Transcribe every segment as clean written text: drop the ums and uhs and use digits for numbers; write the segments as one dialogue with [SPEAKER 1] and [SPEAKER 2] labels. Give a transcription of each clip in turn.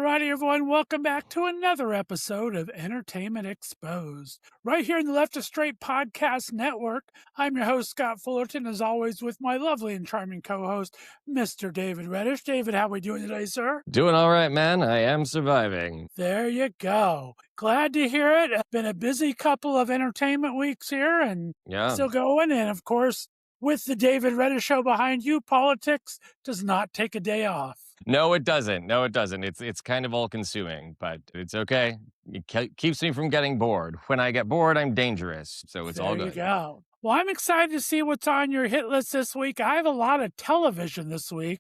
[SPEAKER 1] righty, everyone. Welcome back to another episode of Entertainment Exposed. Right here in the Left of Straight Podcast Network, I'm your host, Scott Fullerton, as always, with my lovely and charming co-host, Mr. David Reddish. David, how are we doing today, sir?
[SPEAKER 2] Doing all right, man. I am surviving.
[SPEAKER 1] There you go. Glad to hear it. It's been a busy couple of entertainment weeks here and still going. And, of course, with the David Reddish Show behind you, politics does not take a day off.
[SPEAKER 2] No, it doesn't. No, it doesn't. It's kind of all-consuming, but it's okay. It keeps me from getting bored. When I get bored, I'm dangerous, so it's all good.
[SPEAKER 1] There you go. Well, I'm excited to see what's on your hit list this week. I have a lot of television this week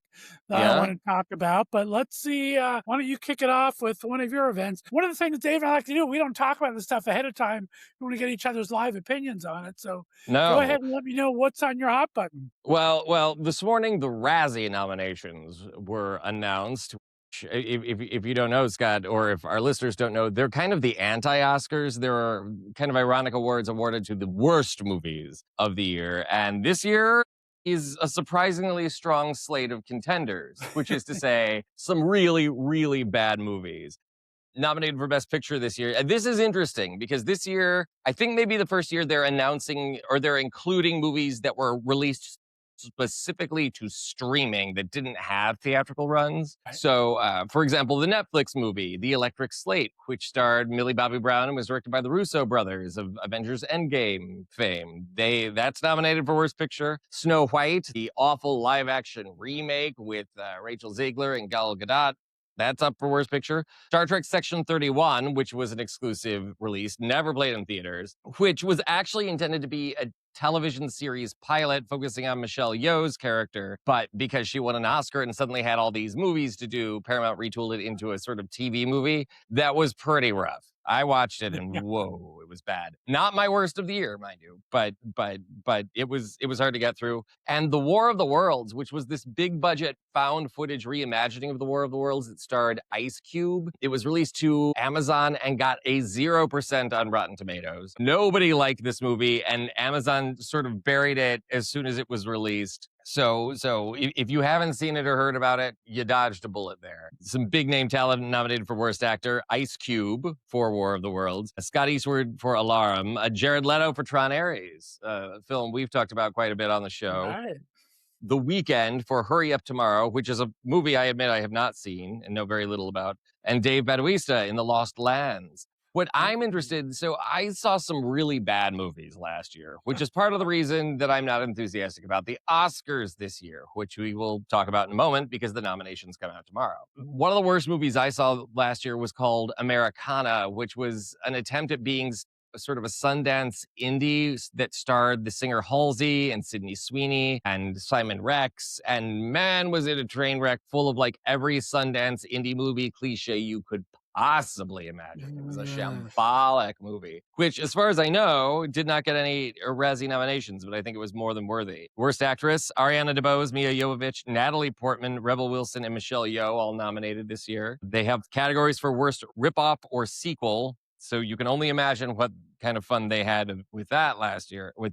[SPEAKER 1] that I want to talk about, but let's see. Why don't you kick it off with one of your events? One of the things, Dave, I like to do, we don't talk about this stuff ahead of time. We want to get each other's live opinions on it. So go ahead and let me know what's on your hot button.
[SPEAKER 2] Well, this morning, the Razzie nominations were announced. If you don't know, Scott, or if our listeners don't know, they're kind of the anti-Oscars. There are kind of ironic awards awarded to the worst movies of the year. And this year is a surprisingly strong slate of contenders, which is to say some really, really bad movies nominated for Best Picture this year. And this is interesting because this year, I think maybe the first year they're announcing or they're including movies that were released specifically to streaming that didn't have theatrical runs. So, for example, the Netflix movie, The Electric Slate, which starred Millie Bobby Brown and was directed by the Russo brothers of Avengers Endgame fame. That's nominated for Worst Picture. Snow White, the awful live-action remake with Rachel Zegler and Gal Gadot. That's up for Worst Picture. Star Trek Section 31, which was an exclusive release, never played in theaters, which was actually intended to be a television series pilot focusing on Michelle Yeoh's character, but because she won an Oscar and suddenly had all these movies to do, Paramount retooled it into a sort of TV movie. That was pretty rough. I watched it and whoa, it was bad. Not my worst of the year, mind you, but it was hard to get through. And The War of the Worlds, which was this big budget found footage reimagining of The War of the Worlds that starred Ice Cube. It was released to Amazon and got a 0% on Rotten Tomatoes. Nobody liked this movie, and Amazon sort of buried it as soon as it was released. So if you haven't seen it or heard about it, you dodged a bullet there. Some big name talent nominated for Worst Actor: Ice Cube for War of the Worlds, Scott Eastwood for Alarum, Jared Leto for Tron Ares, a film we've talked about quite a bit on the show.
[SPEAKER 1] Right.
[SPEAKER 2] The Weeknd for Hurry Up Tomorrow, which is a movie I admit I have not seen and know very little about, and Dave Bautista in The Lost Lands. What I'm interested, so I saw some really bad movies last year, which is part of the reason that I'm not enthusiastic about the Oscars this year, which we will talk about in a moment because the nominations come out tomorrow. One of the worst movies I saw last year was called Americana, which was an attempt at being sort of a Sundance indie that starred the singer Halsey and Sydney Sweeney and Simon Rex. And man, was it a train wreck full of like every Sundance indie movie cliche you could possibly imagine. It was a shambolic movie, which, as far as I know, did not get any Razzie nominations, but I think it was more than worthy. Worst Actress: Ariana DeBose, Mia Jovovich, Natalie Portman, Rebel Wilson, and Michelle Yeoh, all nominated this year. They have categories for Worst Ripoff or Sequel, so you can only imagine what kind of fun they had with that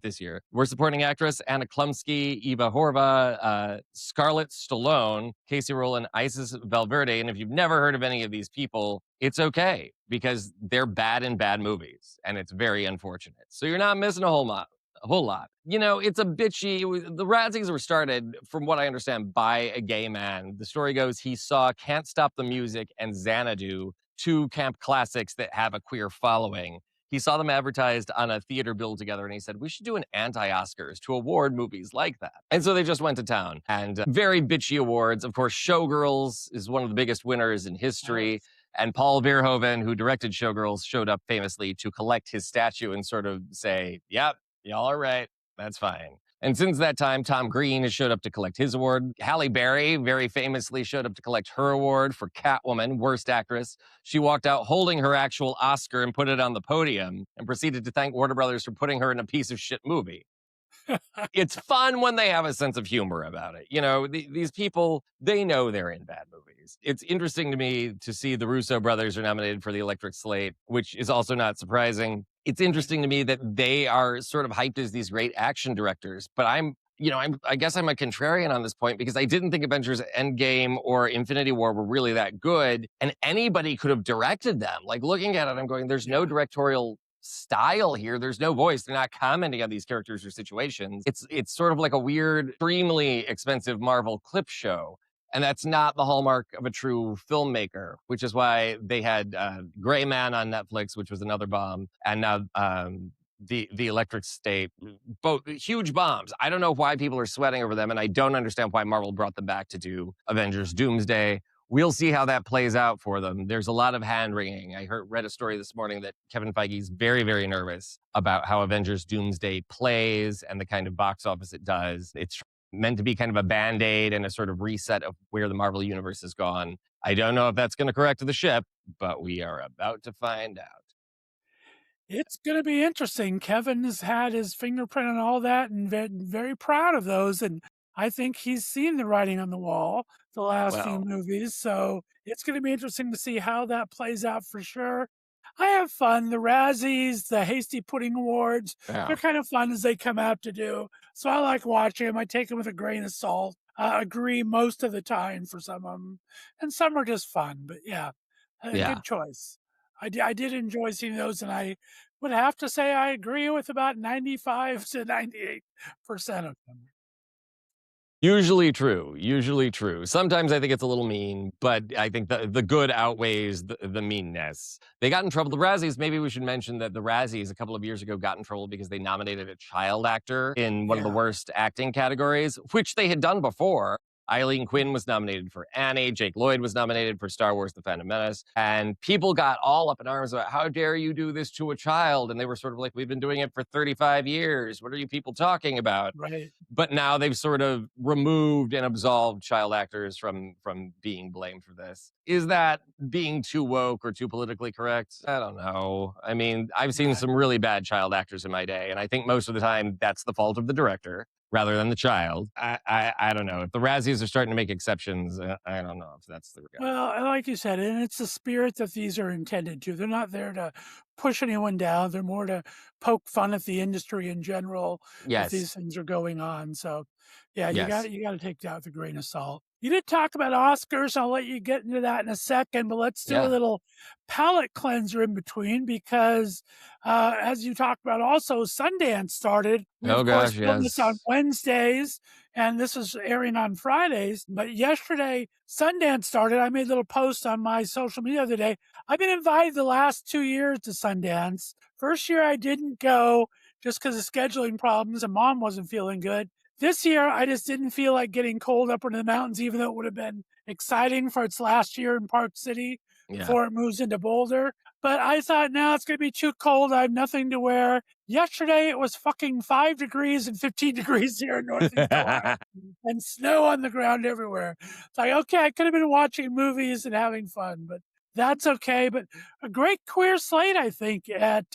[SPEAKER 2] this year. Worst Supporting Actress: Anna Klumsky, Eva Horva, Scarlett Stallone, Casey Rowland, Isis Valverde. And if you've never heard of any of these people, it's okay, because they're bad in bad movies, and it's very unfortunate. So you're not missing a whole lot. You know, it's a bitchy. The Razzies were started, from what I understand, by a gay man. The story goes he saw Can't Stop the Music and Xanadu, two camp classics that have a queer following. He saw them advertised on a theater bill together, and he said, we should do an anti-Oscars to award movies like that. And so they just went to town. And very bitchy awards. Of course, Showgirls is one of the biggest winners in history. Nice. And Paul Verhoeven, who directed Showgirls, showed up famously to collect his statue and sort of say, yep, y'all are right. That's fine. And since that time, Tom Green has showed up to collect his award. Halle Berry very famously showed up to collect her award for Catwoman, Worst Actress. She walked out holding her actual Oscar and put it on the podium and proceeded to thank Warner Brothers for putting her in a piece of shit movie. It's fun when they have a sense of humor about it. You know, these people, they know they're in bad movies. It's interesting to me to see the Russo brothers are nominated for The Electric Slate, which is also not surprising. It's interesting to me that they are sort of hyped as these great action directors, but I'm I guess I'm a contrarian on this point because I didn't think Avengers Endgame or Infinity War were really that good, and anybody could have directed them. Like, looking at it, I'm going, there's no directorial style here. There's no voice. They're not commenting on these characters or situations. It's sort of like a weird, extremely expensive Marvel clip show. And that's not the hallmark of a true filmmaker, which is why they had Gray Man on Netflix, which was another bomb, and now the Electric State, both huge bombs. I don't know why people are sweating over them, and I don't understand why Marvel brought them back to do Avengers Doomsday. We'll see how that plays out for them. There's a lot of hand wringing. I read a story this morning that Kevin Feige's very, very nervous about how Avengers Doomsday plays and the kind of box office it does. It's meant to be kind of a band-aid and a sort of reset of where the Marvel universe has gone. I don't know if that's going to correct the ship, but we are about to find out.
[SPEAKER 1] It's going to be interesting. Kevin has had his fingerprint on all that and very proud of those. And I think he's seen the writing on the wall the last few movies. So it's going to be interesting to see how that plays out for sure. I have fun. The Razzies, the Hasty Pudding Awards, they're kind of fun as they come out to do. So I like watching them. I take them with a grain of salt. I agree most of the time for some of them. And some are just fun. But yeah, good choice. I did enjoy seeing those, and I would have to say I agree with about 95 to 98% of them.
[SPEAKER 2] Usually true. Sometimes I think it's a little mean, but I think the good outweighs the meanness. They got in trouble. The Razzies, maybe we should mention that the Razzies a couple of years ago got in trouble because they nominated a child actor in one of the worst acting categories, which they had done before. Eileen Quinn was nominated for Annie. Jake Lloyd was nominated for Star Wars: The Phantom Menace. And people got all up in arms about, how dare you do this to a child? And they were sort of like, we've been doing it for 35 years. What are you people talking about?
[SPEAKER 1] Right.
[SPEAKER 2] But now they've sort of removed and absolved child actors from being blamed for this. Is that being too woke or too politically correct? I don't know. I mean, I've seen some really bad child actors in my day, and I think most of the time that's the fault of the director rather than the child. I don't know. If the Razzies are starting to make exceptions, I don't know if that's the regard.
[SPEAKER 1] Well, like you said, and it's the spirit that these are intended to. They're not there to push anyone down. They're more to poke fun at the industry in general. If these things are going on. So yeah, you got to take that with a grain of salt. You did talk about Oscars. I'll let you get into that in a second, but let's do a little palate cleanser in between because as you talked about also, Sundance started. We, of course, film this on Wednesdays, and this is airing on Fridays. But yesterday, Sundance started. I made a little post on my social media the other day. I've been invited the last 2 years to Sundance. First year I didn't go just because of scheduling problems and Mom wasn't feeling good. This year, I just didn't feel like getting cold up into the mountains, even though it would have been exciting for its last year in Park City before it moves into Boulder. But I thought, no, it's going to be too cold. I have nothing to wear. Yesterday, it was fucking 5 degrees and 15 degrees here in Northeast Ohio and snow on the ground everywhere. It's like, okay, I could have been watching movies and having fun, but that's okay. But a great queer slate, I think, at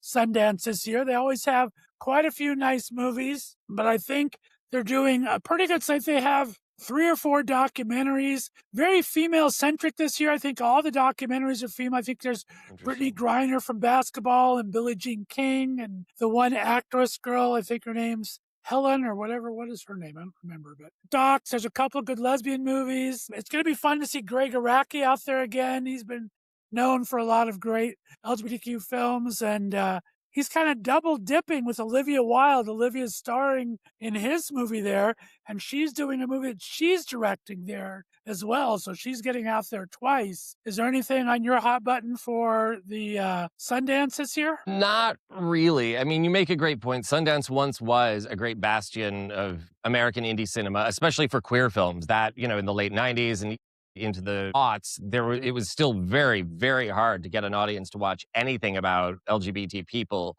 [SPEAKER 1] Sundance this year. They always have quite a few nice movies, but I think they're doing a pretty good slate. They have 3 or 4 documentaries, very female-centric this year. I think all the documentaries are female. I think there's Brittany Griner from basketball and Billie Jean King and the one actress girl, I think her name's Helen or whatever. What is her name? I don't remember. But docs, there's a couple of good lesbian movies. It's going to be fun to see Greg Araki out there again. He's been known for a lot of great LGBTQ films, and he's kind of double dipping with Olivia Wilde. Olivia's starring in his movie there, and she's doing a movie that she's directing there as well. So she's getting out there twice. Is there anything on your hot button for the Sundance this year?
[SPEAKER 2] Not really. I mean, you make a great point. Sundance once was a great bastion of American indie cinema, especially for queer films. That, in the late 90s and into the aughts, it was still very, very hard to get an audience to watch anything about LGBT people.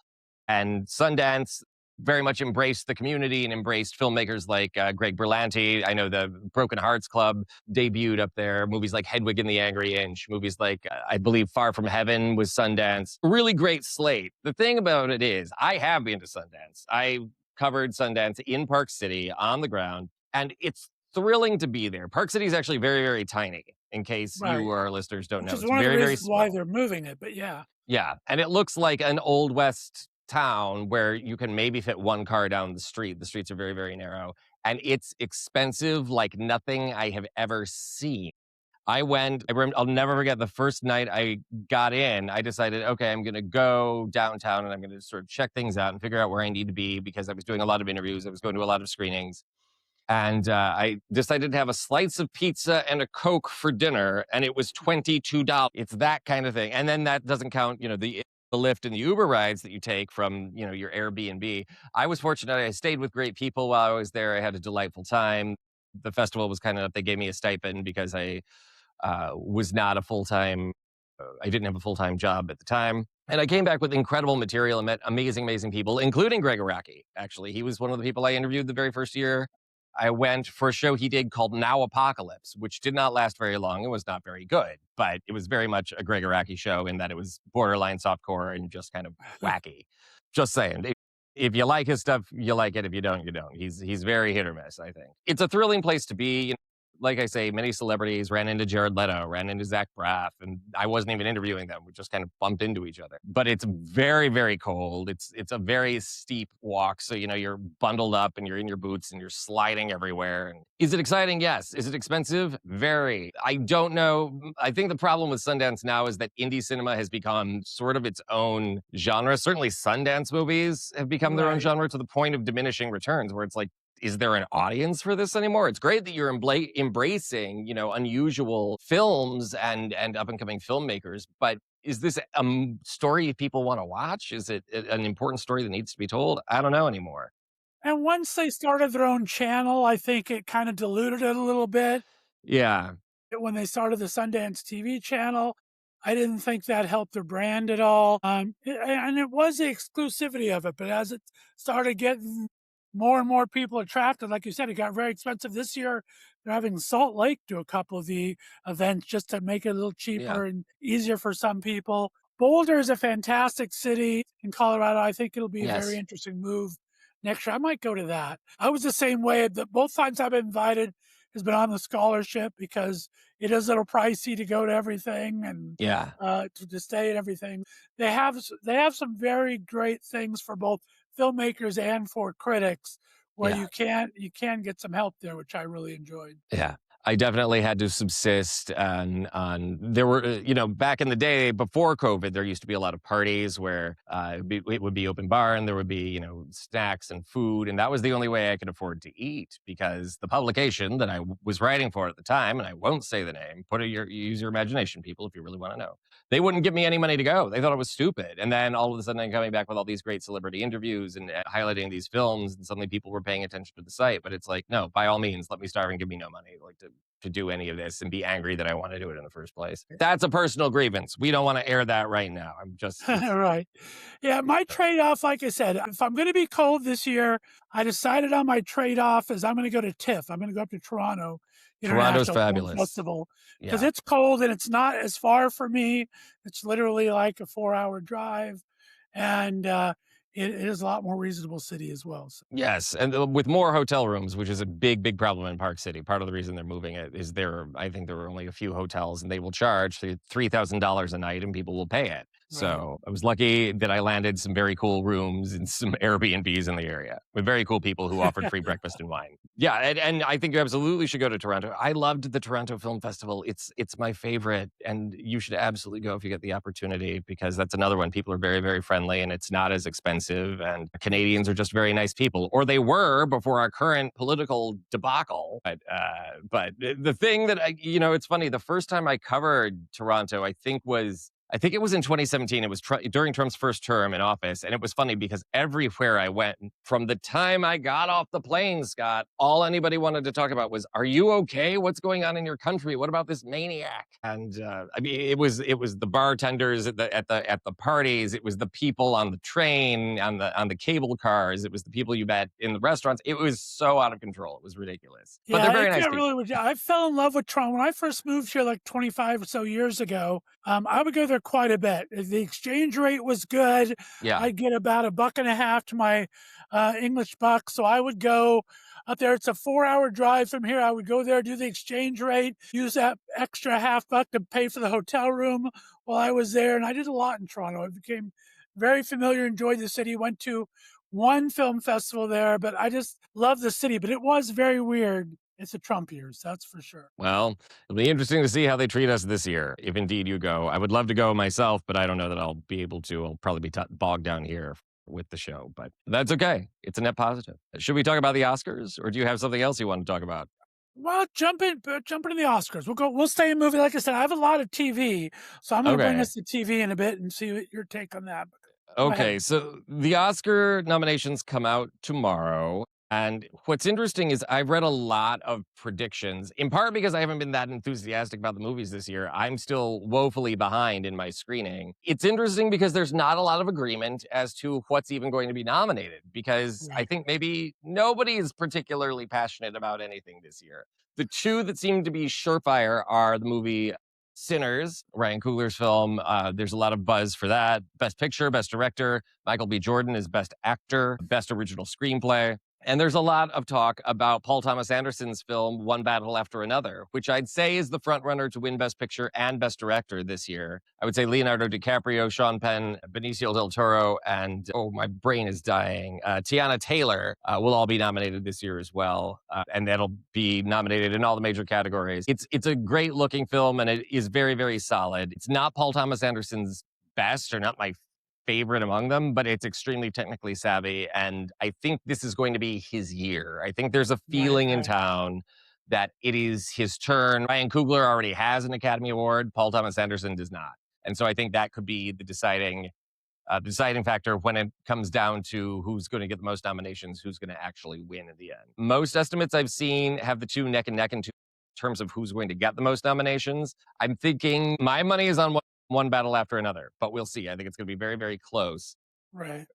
[SPEAKER 2] And Sundance very much embraced the community and embraced filmmakers like Greg Berlanti. I know the Broken Hearts Club debuted up there. Movies like Hedwig and the Angry Inch. Movies like, I believe, Far From Heaven was Sundance. Really great slate. The thing about it is, I have been to Sundance. I covered Sundance in Park City on the ground, and it's thrilling to be there. Park City is actually very, very tiny, in case you or our listeners don't know.
[SPEAKER 1] Which is one of the reasons why they're moving it, but yeah.
[SPEAKER 2] Yeah, and it looks like an Old West town where you can maybe fit one car down the street. The streets are very, very narrow, and it's expensive like nothing I have ever seen. I'll never forget the first night I got in, I decided, okay, I'm going to go downtown and I'm going to sort of check things out and figure out where I need to be because I was doing a lot of interviews. I was going to a lot of screenings. And I decided to have a slice of pizza and a Coke for dinner, and it was $22. It's that kind of thing. And then that doesn't count, the Lyft and the Uber rides that you take from, your Airbnb. I was fortunate. I stayed with great people while I was there. I had a delightful time. The festival was kind of, they gave me a stipend because I was not a full-time, I didn't have a full-time job at the time. And I came back with incredible material and met amazing, amazing people, including Greg Araki. Actually, he was one of the people I interviewed the very first year. I went for a show he did called Now Apocalypse, which did not last very long. It was not very good, but it was very much a Greg Araki show in that it was borderline softcore and just kind of wacky. Just saying. If you like his stuff, you like it. If you don't, you don't. He's very hit or miss, I think. It's a thrilling place to be. Like I say, many celebrities ran into Jared Leto, ran into Zach Braff, and I wasn't even interviewing them. We just kind of bumped into each other. But it's very, very cold. It's a very steep walk. So, you're bundled up and you're in your boots and you're sliding everywhere. And is it exciting? Yes. Is it expensive? Very. I don't know. I think the problem with Sundance now is that indie cinema has become sort of its own genre. Certainly Sundance movies have become their own genre to the point of diminishing returns, where it's like, is there an audience for this anymore? It's great that you're embracing, unusual films and up and coming filmmakers, but is this a story people want to watch? Is it an important story that needs to be told? I don't know anymore.
[SPEAKER 1] And once they started their own channel, I think it kind of diluted it a little bit.
[SPEAKER 2] Yeah.
[SPEAKER 1] When they started the Sundance TV channel, I didn't think that helped their brand at all. And it was the exclusivity of it, but as it started getting more and more people attracted, like you said, it got very expensive. This year, they're having Salt Lake do a couple of the events just to make it a little cheaper and easier for some people. Boulder is a fantastic city in Colorado. I think it'll be a very interesting move next year. I might go to that. I was the same way. Both times I've been invited has been on the scholarship because it is a little pricey to go to everything and to stay at everything. They have some very great things for both filmmakers and for critics where you can get some help there, which I really enjoyed.
[SPEAKER 2] Yeah. I definitely had to subsist on there were, back in the day before COVID, there used to be a lot of parties where it would be open bar and there would be, snacks and food. And that was the only way I could afford to eat because the publication that I was writing for at the time, and I won't say the name, use your imagination, people, if you really want to know. They wouldn't give me any money to go. They thought it was stupid. And then all of a sudden I'm coming back with all these great celebrity interviews and highlighting these films. And suddenly people were paying attention to the site. But it's like, no, by all means, let me starve and give me no money. Like to do any of this and be angry that I want to do it in the first place. That's a personal grievance. We don't want to air that right now. I'm just
[SPEAKER 1] right. Yeah, my trade-off, like I said, if I'm going to be cold this year, I decided on my trade-off is I'm going to go to TIFF. I'm going to go up to Toronto
[SPEAKER 2] Toronto's
[SPEAKER 1] International
[SPEAKER 2] fabulous.
[SPEAKER 1] Film Festival because it's cold and it's not as far for me. It's literally like a 4-hour drive, and it is a lot more reasonable city as well. So.
[SPEAKER 2] Yes, and with more hotel rooms, which is a big, big problem in Park City. Part of the reason they're moving it is I think there are only a few hotels, and they will charge $3,000 a night, and people will pay it. So I was lucky that I landed some very cool rooms and some Airbnbs in the area with very cool people who offered free breakfast and wine. Yeah, and I think you absolutely should go to Toronto. I loved the Toronto Film Festival. It's my favorite, and you should absolutely go if you get the opportunity because that's another one. People are very, very friendly, and it's not as expensive, and Canadians are just very nice people, or they were before our current political debacle. But the thing that it's funny. The first time I covered Toronto, I think it was in 2017. It was during Trump's first term in office. And it was funny because everywhere I went, from the time I got off the plane, Scott, all anybody wanted to talk about was, are you okay? What's going on in your country? What about this maniac? And it was the bartenders at the parties. It was the people on the train, on the cable cars. It was the people you met in the restaurants. It was so out of control. It was ridiculous.
[SPEAKER 1] Yeah,
[SPEAKER 2] but they're very nice people.
[SPEAKER 1] I fell in love with Toronto. When I first moved here like 25 or so years ago, I would go there quite a bit. The exchange rate was good.
[SPEAKER 2] Yeah.
[SPEAKER 1] I'd get about $1.50 to my English buck. So I would go up there. It's a 4-hour drive from here. I would go there, do the exchange rate, use that extra $0.50 to pay for the hotel room while I was there. And I did a lot in Toronto. It became very familiar, enjoyed the city, went to one film festival there, but I just love the city. But it was very weird. It's the Trump years, that's for sure.
[SPEAKER 2] Well, it'll be interesting to see how they treat us this year, if indeed you go. I would love to go myself, but I don't know that I'll be able to. I'll probably be bogged down here with the show, but that's okay. It's a net positive. Should we talk about the Oscars, or do you have something else you want to talk about?
[SPEAKER 1] Well, jump into the Oscars. We'll stay in movie. Like I said, I have a lot of TV, so I'm going to bring
[SPEAKER 2] Okay.
[SPEAKER 1] us to TV in a bit and see what your take on that. Go
[SPEAKER 2] Okay,
[SPEAKER 1] ahead.
[SPEAKER 2] so the Oscar nominations come out tomorrow. And what's interesting is I've read a lot of predictions, in part because I haven't been that enthusiastic about the movies this year. I'm still woefully behind in my screening. It's interesting because there's not a lot of agreement as to what's even going to be nominated, because I
[SPEAKER 1] Right.
[SPEAKER 2] think maybe nobody is particularly passionate about anything this year. The two that seem to be surefire are the movie Sinners, Ryan Coogler's film. There's a lot of buzz for that. Best Picture, Best Director. Michael B. Jordan is Best Actor, Best Original Screenplay. And there's a lot of talk about Paul Thomas Anderson's film, One Battle After Another, which I'd say is the frontrunner to win Best Picture and Best Director this year. I would say Leonardo DiCaprio, Sean Penn, Benicio del Toro, and, oh, my brain is dying, Tiana Taylor will all be nominated this year as well. And that'll be nominated in all the major categories. It's a great looking film, and it is very, very solid. It's not Paul Thomas Anderson's best, or not my favorite among them, but it's extremely technically savvy. And I think this is going to be his year. I think there's a
[SPEAKER 1] Right.
[SPEAKER 2] feeling in
[SPEAKER 1] Right.
[SPEAKER 2] town that it is his turn. Ryan Coogler already has an Academy Award. Paul Thomas Anderson does not. And so I think that could be the deciding factor when it comes down to who's going to get the most nominations, who's going to actually win in the end. Most estimates I've seen have the two neck and neck in terms of who's going to get the most nominations. I'm thinking my money is on one battle after another, but we'll see. I think it's going to be very, very close.
[SPEAKER 1] Right.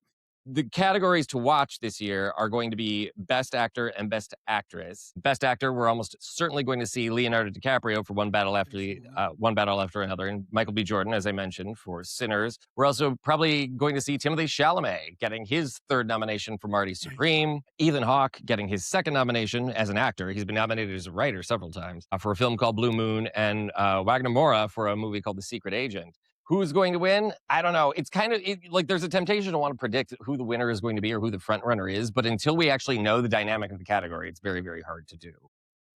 [SPEAKER 2] The categories to watch this year are going to be Best Actor and Best Actress. Best Actor, we're almost certainly going to see Leonardo DiCaprio for One Battle After Another, and Michael B. Jordan, as I mentioned, for Sinners. We're also probably going to see Timothée Chalamet getting his third nomination for Marty Supreme. Ethan Hawke getting his second nomination as an actor. He's been nominated as a writer several times for a film called Blue Moon, and Wagner Moura for a movie called The Secret Agent. Who's going to win? I don't know. It's kind of like there's a temptation to want to predict who the winner is going to be or who the front runner is, but until we actually know the dynamic of the category, it's very, very hard to do.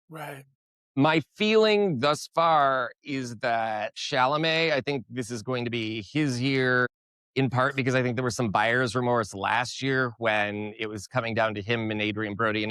[SPEAKER 1] Right.
[SPEAKER 2] My feeling thus far is that Chalamet, I think this is going to be his year, in part because I think there was some buyer's remorse last year when it was coming down to him and Adrian Brody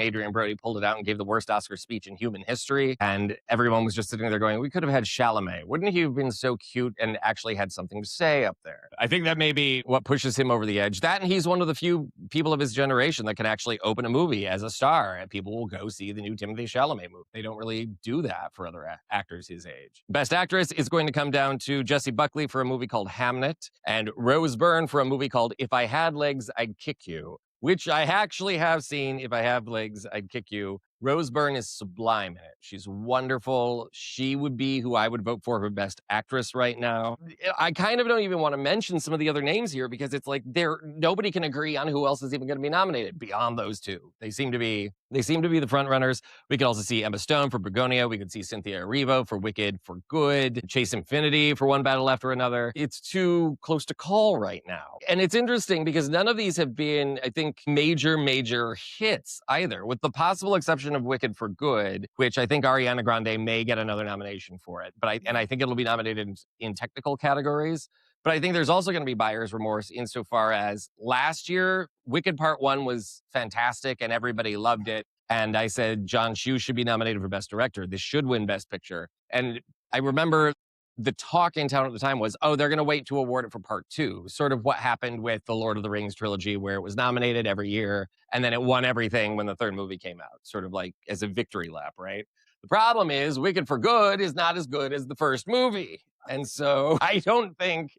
[SPEAKER 2] pulled it out and gave the worst Oscar speech in human history. And everyone was just sitting there going, we could have had Chalamet. Wouldn't he have been so cute and actually had something to say up there? I think that may be what pushes him over the edge. That, and he's one of the few people of his generation that can actually open a movie as a star, and people will go see the new Timothée Chalamet movie. They don't really do that for other actors his age. Best Actress is going to come down to Jessie Buckley for a movie called Hamnet, and Rose Byrne for a movie called If I Had Legs, I'd Kick You, which I actually have seen. If I Have Legs, I'd Kick You. Rose Byrne is sublime in it. She's wonderful. She would be who I would vote for Best Actress right now. I kind of don't even want to mention some of the other names here because it's like nobody can agree on who else is even going to be nominated beyond those two. They seem to be the front runners. We could also see Emma Stone for Begonia. We could see Cynthia Erivo for Wicked for Good. Chase Infinity for One Battle After Another. It's too close to call right now. And it's interesting because none of these have been, I think, major hits either, with the possible exception of Wicked for Good, which I think Ariana Grande may get another nomination for it. But I think it'll be nominated in technical categories. But I think there's also going to be buyer's remorse insofar as last year, Wicked Part 1 was fantastic and everybody loved it. And I said John Chu should be nominated for Best Director. This should win Best Picture. And I remember the talk in town at the time was, oh, they're going to wait to award it for Part 2. Sort of what happened with the Lord of the Rings trilogy, where it was nominated every year and then it won everything when the third movie came out, sort of like as a victory lap, right? The problem is Wicked for Good is not as good as the first movie. And so I think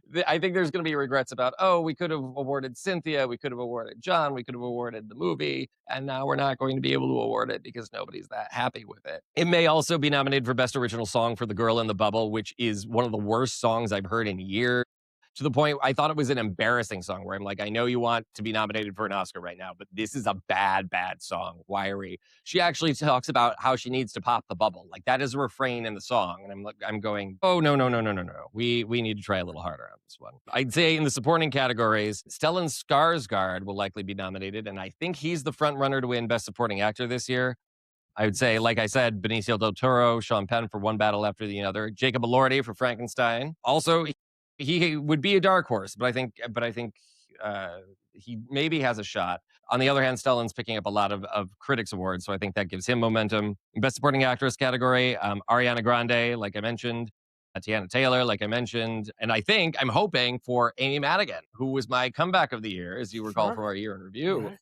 [SPEAKER 2] there's going to be regrets about, oh, we could have awarded Cynthia, we could have awarded John, we could have awarded the movie, and now we're not going to be able to award it because nobody's that happy with it. It may also be nominated for Best Original Song for The Girl in the Bubble, which is one of the worst songs I've heard in years. to the point I thought it was an embarrassing song where I'm like, I know you want to be nominated for an Oscar right now, but this is a bad, bad song. Why are we? She actually talks about how she needs to pop the bubble. Like that is a refrain in the song. And I'm going, oh, no, no, no, no, no, no. We need to try a little harder on this one. I'd say in the supporting categories, Stellan Skarsgård will likely be nominated. And I think he's the front runner to win Best Supporting Actor this year. I would say, like I said, Benicio del Toro, Sean Penn for One Battle After the Other, Jacob Elordi for Frankenstein. Also, he would be a dark horse, but I think he maybe has a shot. On the other hand, Stellan's picking up a lot of critics awards, so I think that gives him momentum. Best Supporting Actress category, Ariana Grande, like I mentioned, Tiana Taylor, like I mentioned, and I'm hoping for Amy Madigan, who was my comeback of the year, as you recall from our year in review.
[SPEAKER 1] Right.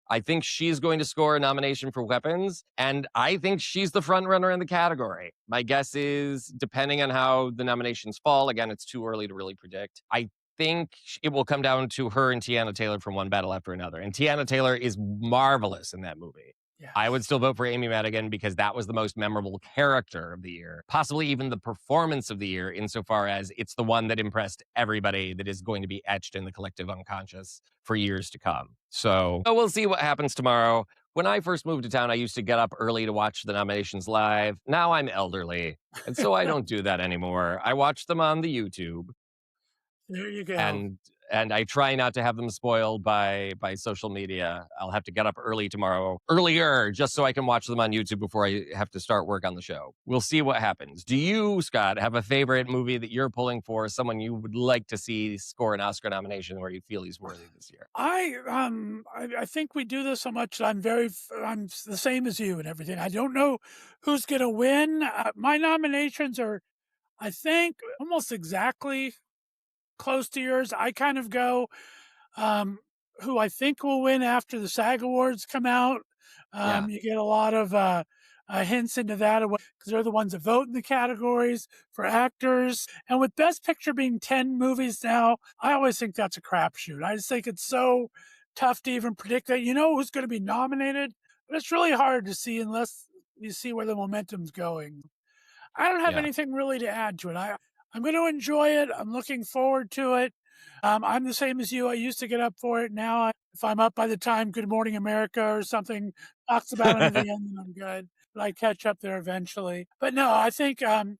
[SPEAKER 2] I think she's going to score a nomination for Weapons, and I think she's the front runner in the category. My guess is, depending on how the nominations fall, again, it's too early to really predict. I think it will come down to her and Tiana Taylor from One Battle After Another. And Tiana Taylor is marvelous in that movie.
[SPEAKER 1] Yes.
[SPEAKER 2] I would still vote for Amy Madigan because that was the most memorable character of the year, possibly even the performance of the year, insofar as it's the one that impressed everybody, that is going to be etched in the collective unconscious for years to come. So we'll see what happens tomorrow. When I first moved to town, I used to get up early to watch the nominations live. Now I'm elderly, and so I don't do that anymore. I watch them on the YouTube.
[SPEAKER 1] There you go.
[SPEAKER 2] And I try not to have them spoiled by social media. I'll have to get up early tomorrow, earlier, just so I can watch them on YouTube before I have to start work on the show. We'll see what happens. Do you, Scott, have a favorite movie that you're pulling for, someone you would like to see score an Oscar nomination where you feel he's worthy this year?
[SPEAKER 1] I think we do this so much that I'm the same as you and everything. I don't know who's going to win. My nominations are, I think, almost exactly close to yours. I kind of go who I think will win after the SAG Awards come out. You get a lot of hints into that because they're the ones that vote in the categories for actors. And with Best Picture being 10 movies now, I always think that's a crapshoot. I just think it's so tough to even predict that. You know who's going to be nominated, but it's really hard to see unless you see where the momentum's going. I don't have anything really to add to it. I'm going to enjoy it. I'm looking forward to it. I'm the same as you. I used to get up for it. Now, if I'm up by the time Good Morning America or something talks about anything, then I'm good. But I catch up there eventually. But no, I think, Timothée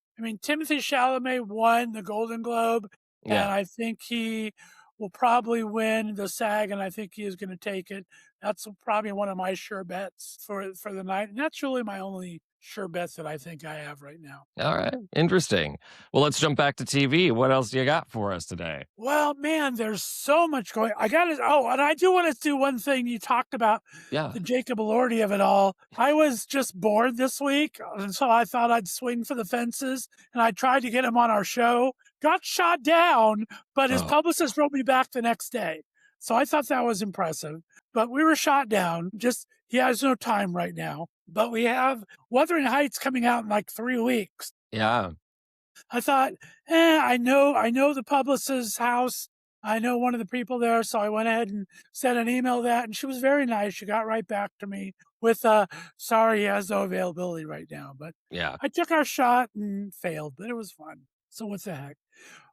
[SPEAKER 1] Chalamet won the Golden Globe, and I think he will probably win the SAG, and I think he is going to take it. That's probably one of my sure bets for the night. And that's really my only sure bets that I think I have right now.
[SPEAKER 2] All right. Interesting. Well, let's jump back to TV. What else do you got for us today?
[SPEAKER 1] Well, man, there's so much going. And I do want to do one thing. You talked about the Jacob Elordi of it all. I was just bored this week, and so I thought I'd swing for the fences, and I tried to get him on our show. Got shot down, but his publicist wrote me back the next day. So I thought that was impressive. But we were shot down. Just he has no time right now. But we have Wuthering Heights coming out in like 3 weeks.
[SPEAKER 2] Yeah.
[SPEAKER 1] I thought, I know the publicist's house. I know one of the people there. So I went ahead and sent an email to that. And she was very nice. She got right back to me with, sorry, he has no availability right now. But I took our shot and failed, but it was fun. So what the heck?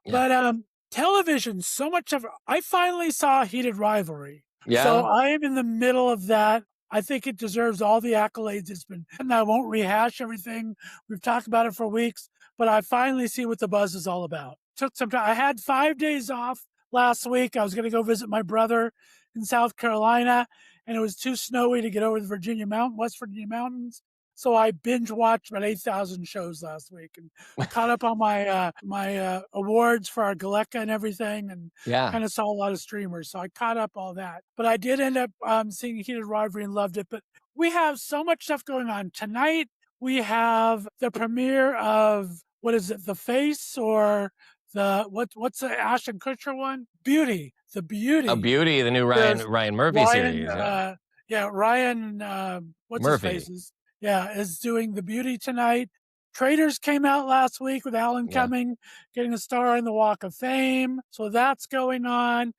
[SPEAKER 1] Yeah. But television, so much of I finally saw Heated Rivalry. Yeah. So I am in the middle of that. I think it deserves all the accolades it's been. And I won't rehash everything. We've talked about it for weeks, but I finally see what the buzz is all about. Took some time. I had 5 days off last week. I was going to go visit my brother in South Carolina, and it was too snowy to get over the West Virginia mountains. So I binge watched about 8,000 shows last week and caught up on my awards for our Galecka and everything, and kind of saw a lot of streamers. So I caught up all that. But I did end up seeing Heated Rivalry and loved it. But we have so much stuff going on. Tonight, we have the premiere of, what is it, The Face, or what's the Ashton Kutcher one? Beauty. The Beauty.
[SPEAKER 2] Oh, Beauty, the new Ryan Murphy series.
[SPEAKER 1] Ryan, what's
[SPEAKER 2] Murphy.
[SPEAKER 1] his faces? Yeah, is doing The Beauty tonight. Traitors came out last week with Alan Cumming getting a star in the Walk of Fame. So that's going on.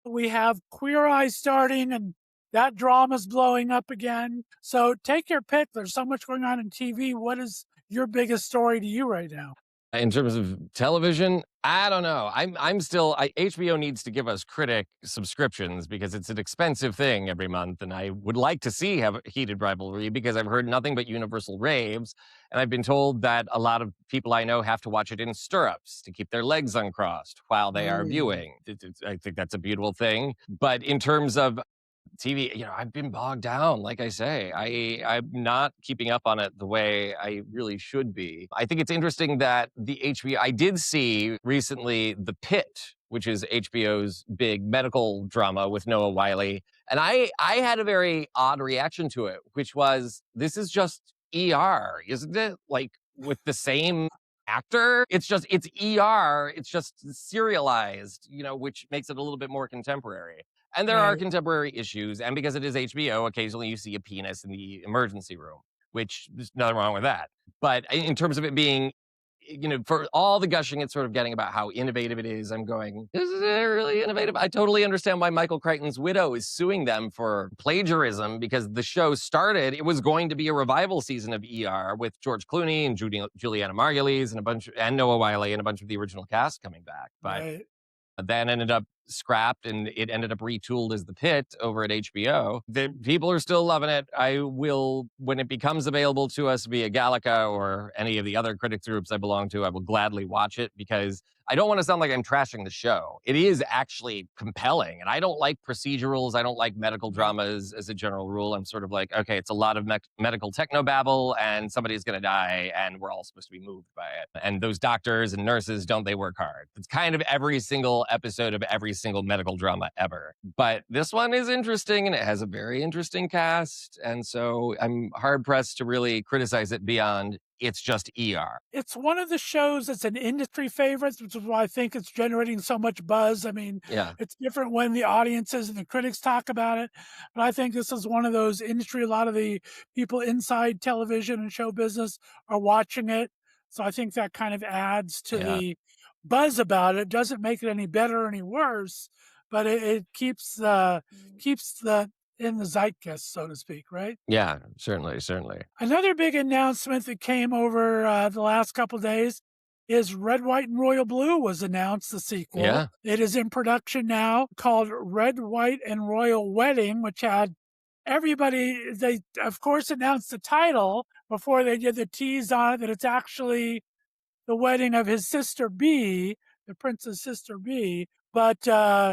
[SPEAKER 1] We have Queer Eye starting, and that drama's blowing up again. So take your pick. There's so much going on in TV. What is your biggest story to you right now?
[SPEAKER 2] In terms of television, I don't know. I'm still HBO needs to give us critic subscriptions because it's an expensive thing every month, and I would like to see have a heated rivalry because I've heard nothing but universal raves, and I've been told that a lot of people I know have to watch it in stirrups to keep their legs uncrossed while they are
[SPEAKER 1] Oh,
[SPEAKER 2] viewing. I think that's a beautiful thing. But in terms of TV, I've been bogged down. Like I say, I'm not keeping up on it the way I really should be. I think it's interesting that the HBO. I did see recently The Pit, which is HBO's big medical drama with Noah Wiley, and I had a very odd reaction to it, which was this is just ER, isn't it? Like with the same actor. It's ER. It's just serialized, which makes it a little bit more contemporary. And there are
[SPEAKER 1] right.
[SPEAKER 2] contemporary issues. And because it is HBO, occasionally you see a penis in the emergency room, which there's nothing wrong with that. But in terms of it being, for all the gushing it's sort of getting about how innovative it is, I'm going, is it really innovative? I totally understand why Michael Crichton's widow is suing them for plagiarism because the show started, it was going to be a revival season of ER with George Clooney and Juliana Margulies and Noah Wiley and a bunch of the original cast coming back. But
[SPEAKER 1] Right.
[SPEAKER 2] then ended up scrapped and it ended up retooled as The Pit over at HBO. The people are still loving it. I will, when it becomes available to us via Gallica or any of the other critics groups I belong to, I will gladly watch it because I don't want to sound like I'm trashing the show. It is actually compelling. And I don't like procedurals. I don't like medical
[SPEAKER 1] Right.
[SPEAKER 2] dramas as a general rule. I'm sort of like, okay, it's a lot of medical technobabble and somebody's going to die and we're all supposed to be moved by it. And those doctors and nurses, don't they work hard? It's kind of every single episode of every single medical drama ever. But this one is interesting and it has a very interesting cast. And so I'm hard pressed to really criticize it beyond it's just ER.
[SPEAKER 1] It's one of the shows that's an industry favorite, which is why I think it's generating so much buzz. I mean,
[SPEAKER 2] Yeah.
[SPEAKER 1] it's different when the audiences and the critics talk about it, but I think this is one of those industry. A lot of the people inside television and show business are watching it, so I think that kind of adds to
[SPEAKER 2] Yeah.
[SPEAKER 1] the buzz about it. Doesn't make it any better or any worse, but it keeps the in the zeitgeist, so to speak, right?
[SPEAKER 2] Yeah, certainly, certainly.
[SPEAKER 1] Another big announcement that came over the last couple days is Red, White, and Royal Blue was announced, the sequel.
[SPEAKER 2] Yeah.
[SPEAKER 1] It is in production now, called Red, White, and Royal Wedding, which had everybody, they of course announced the title before they did the tease on it that it's actually the wedding of his sister B, the prince's sister B. But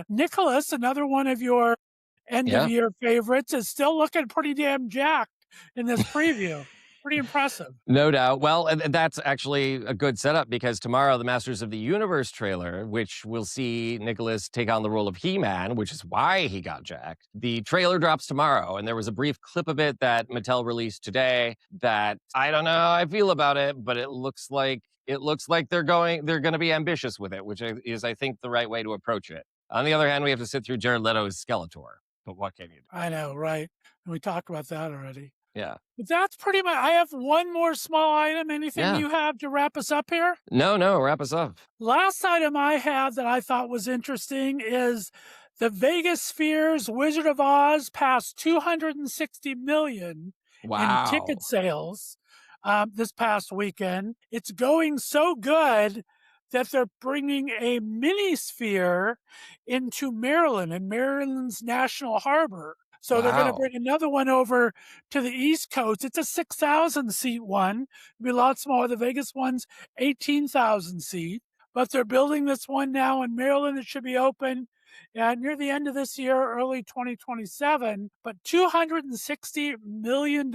[SPEAKER 1] Nicholas, another one of your end of
[SPEAKER 2] Yeah.
[SPEAKER 1] year favorites, is still looking pretty damn jacked in this preview. Pretty impressive.
[SPEAKER 2] No doubt. Well, and that's actually a good setup because tomorrow, the Masters of the Universe trailer, which will see Nicholas take on the role of He-Man, which is why he got jacked. The trailer drops tomorrow, and there was a brief clip of it that Mattel released today that I don't know how I feel about it, but it looks like they're going to be ambitious with it, which is I think the right way to approach it. On the other hand, we have to sit through Jared Leto's Skeletor, but what can you do?
[SPEAKER 1] I know, right? And we talked about that already.
[SPEAKER 2] Yeah.
[SPEAKER 1] But that's pretty much. I have one more small item. Anything
[SPEAKER 2] Yeah.
[SPEAKER 1] you have to wrap us up here?
[SPEAKER 2] No, wrap us up.
[SPEAKER 1] Last item I had that I thought was interesting is the Vegas Sphere's Wizard of Oz passed 260 million in
[SPEAKER 2] Wow.
[SPEAKER 1] ticket sales this past weekend. It's going so good that they're bringing a mini sphere into Maryland and Maryland's National Harbor. So they're going to
[SPEAKER 2] Wow.
[SPEAKER 1] bring another one over to the East Coast. It's a 6,000 seat one. It'll be a lot smaller. The Vegas one's 18,000 seat, but they're building this one now in Maryland. It should be open near the end of this year, early 2027. But $260 million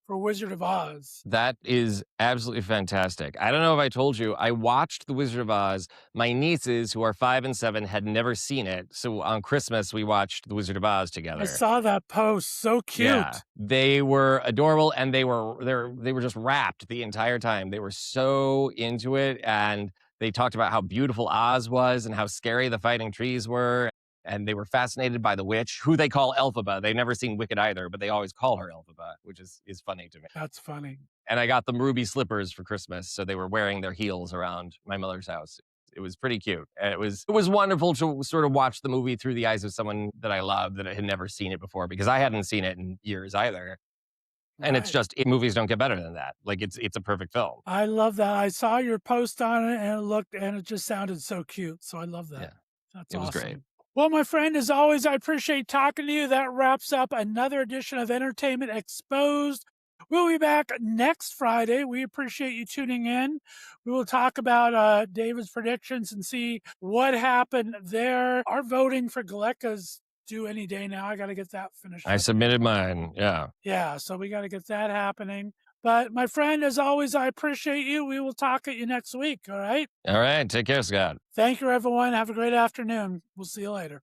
[SPEAKER 1] for Wizard of Oz.
[SPEAKER 2] That is absolutely fantastic. I don't know if I told you, I watched The Wizard of Oz. My nieces, who are 5 and 7, had never seen it. So on Christmas, we watched The Wizard of Oz together.
[SPEAKER 1] I saw that post. So cute.
[SPEAKER 2] Yeah, they were adorable, and they were just wrapped the entire time. They were so into it, and they talked about how beautiful Oz was and how scary the fighting trees were. And they were fascinated by the witch, who they call Elphaba. They've never seen Wicked either, but they always call her Elphaba, which is funny to me.
[SPEAKER 1] That's funny.
[SPEAKER 2] And I got them ruby slippers for Christmas, so they were wearing their heels around my mother's house. It was pretty cute. And it was wonderful to sort of watch the movie through the eyes of someone that I love that had never seen it before, because I hadn't seen it in years either. And it's
[SPEAKER 1] Right.
[SPEAKER 2] just movies don't get better than that. Like it's a perfect film.
[SPEAKER 1] I love that. I saw your post on it and it just sounded so cute. So I love that.
[SPEAKER 2] Yeah,
[SPEAKER 1] That's
[SPEAKER 2] it was great.
[SPEAKER 1] awesome. Well, my friend, as always, I appreciate talking to you. That wraps up another edition of Entertainment Exposed. We'll be back next Friday. We appreciate you tuning in. We will talk about David's predictions and see what happened there. Our voting for Galecka's due any day now. I got to get that finished.
[SPEAKER 2] I submitted mine. Yeah.
[SPEAKER 1] Yeah, so we got to get that happening. But my friend, as always, I appreciate you. We will talk at you next week. All right.
[SPEAKER 2] All right. Take care, Scott.
[SPEAKER 1] Thank you, everyone. Have a great afternoon. We'll see you later.